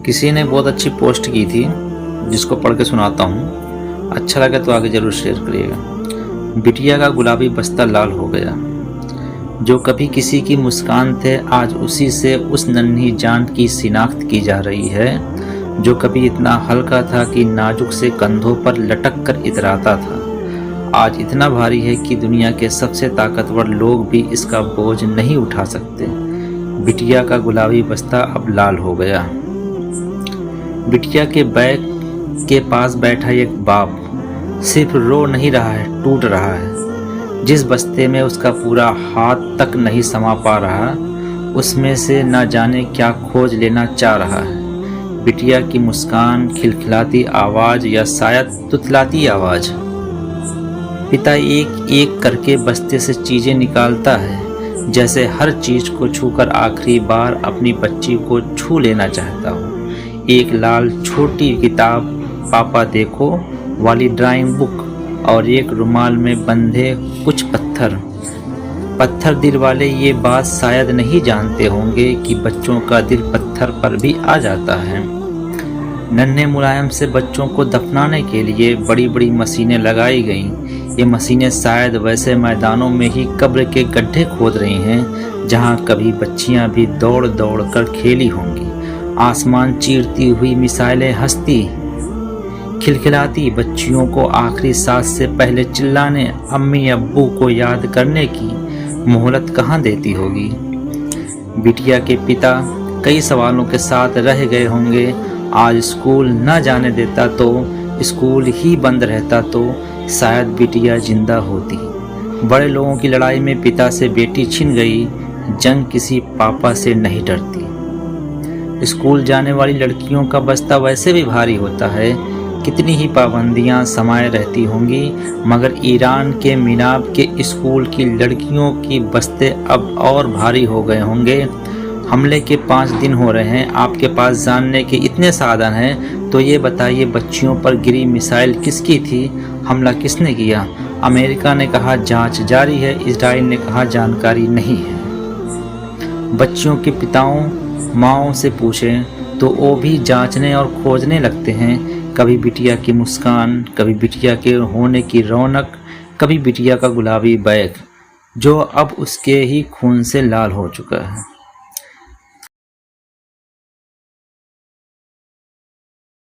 किसी ने बहुत अच्छी पोस्ट की थी जिसको पढ़ के सुनाता हूँ। अच्छा लगे तो आगे ज़रूर शेयर करिएगा। बिटिया का गुलाबी बस्ता लाल हो गया। जो कभी किसी की मुस्कान थे, आज उसी से उस नन्ही जान की शिनाख्त की जा रही है। जो कभी इतना हल्का था कि नाजुक से कंधों पर लटक कर इतराता था, आज इतना भारी है कि दुनिया के सबसे ताकतवर लोग भी इसका बोझ नहीं उठा सकते। बिटिया का गुलाबी बस्ता अब लाल हो गया। बिटिया के बैग के पास बैठा एक बाप सिर्फ रो नहीं रहा है, टूट रहा है। जिस बस्ते में उसका पूरा हाथ तक नहीं समा पा रहा, उसमें से न जाने क्या खोज लेना चाह रहा है। बिटिया की मुस्कान, खिलखिलाती आवाज़ या शायद तुतलाती आवाज़। पिता एक एक करके बस्ते से चीज़ें निकालता है, जैसे हर चीज़ को छूकर आखिरी बार अपनी बच्ची को छू लेना चाहता हो। एक लाल छोटी किताब, पापा देखो वाली ड्राइंग बुक, और एक रुमाल में बंधे कुछ पत्थर दिल वाले ये बात शायद नहीं जानते होंगे कि बच्चों का दिल पत्थर पर भी आ जाता है। नन्हे मुलायम से बच्चों को दफनाने के लिए बड़ी बड़ी मशीनें लगाई गईं। ये मशीनें शायद वैसे मैदानों में ही कब्र के गड्ढे खोद रही हैं जहां कभी बच्चियां भी दौड़ दौड़ कर खेली होंगी। आसमान चीरती हुई मिसाइलें हंसती खिलखिलाती बच्चियों को आखिरी सांस से पहले चिल्लाने, अम्मी अब्बू को याद करने की मोहलत कहाँ देती होगी। बिटिया के पिता कई सवालों के साथ रह गए होंगे। आज स्कूल न जाने देता तो, स्कूल ही बंद रहता तो शायद बिटिया जिंदा होती। बड़े लोगों की लड़ाई में पिता से बेटी छिन गई, जंग किसी पापा से नहीं डरती। स्कूल जाने वाली लड़कियों का बस्ता वैसे भी भारी होता है। कितनी ही पाबंदियां समाये रहती होंगी, मगर ईरान के मिनाब के स्कूल की लड़कियों की बस्ते अब और भारी हो गए होंगे। हमले के 5 दिन हो रहे हैं, आपके पास जानने के इतने साधन हैं, तो ये बताइए बच्चियों पर गिरी मिसाइल किसकी थी, हमला किसने किया। अमेरिका ने कहा जांच जारी है, इजराइल ने कहा जानकारी नहीं है। बच्चियों के पिताओं माओं से पूछें तो वो भी जांचने और खोजने लगते हैं। कभी बिटिया की मुस्कान, कभी बिटिया के होने की रौनक, कभी बिटिया का गुलाबी बैग जो अब उसके ही खून से लाल हो चुका है।